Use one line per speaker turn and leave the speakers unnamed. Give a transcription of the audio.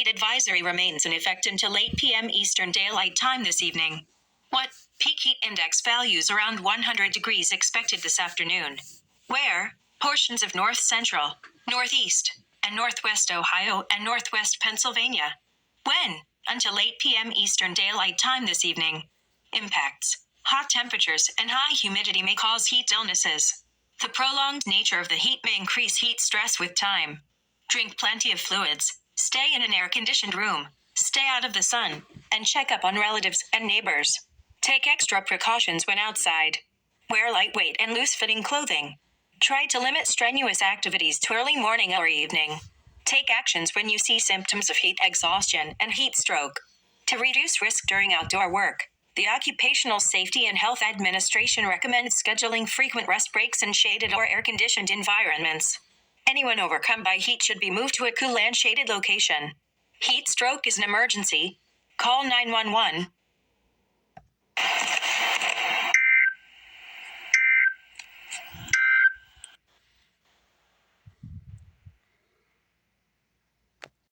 heat advisory remains in effect until 8 p.m. Eastern Daylight Time this evening. What? Peak heat index values around 100 degrees expected this afternoon. Where? Portions of north central, northeast, and northwest Ohio and northwest Pennsylvania. When? Until 8 p.m. Eastern Daylight Time this evening. Impacts. Hot temperatures and high humidity may cause heat illnesses. The prolonged nature of the heat may increase heat stress with time. Drink plenty of fluids. Stay in an air-conditioned room. Stay out of the sun. And check up on relatives and neighbors. Take extra precautions when outside. Wear lightweight and loose-fitting clothing. Try to limit strenuous activities to early morning or evening. Take actions when you see symptoms of heat exhaustion and heat stroke. To reduce risk during outdoor work, the Occupational Safety and Health Administration recommends scheduling frequent rest breaks in shaded or air-conditioned environments. Anyone overcome by heat should be moved to a cool and shaded location. Heat stroke is an emergency. Call 911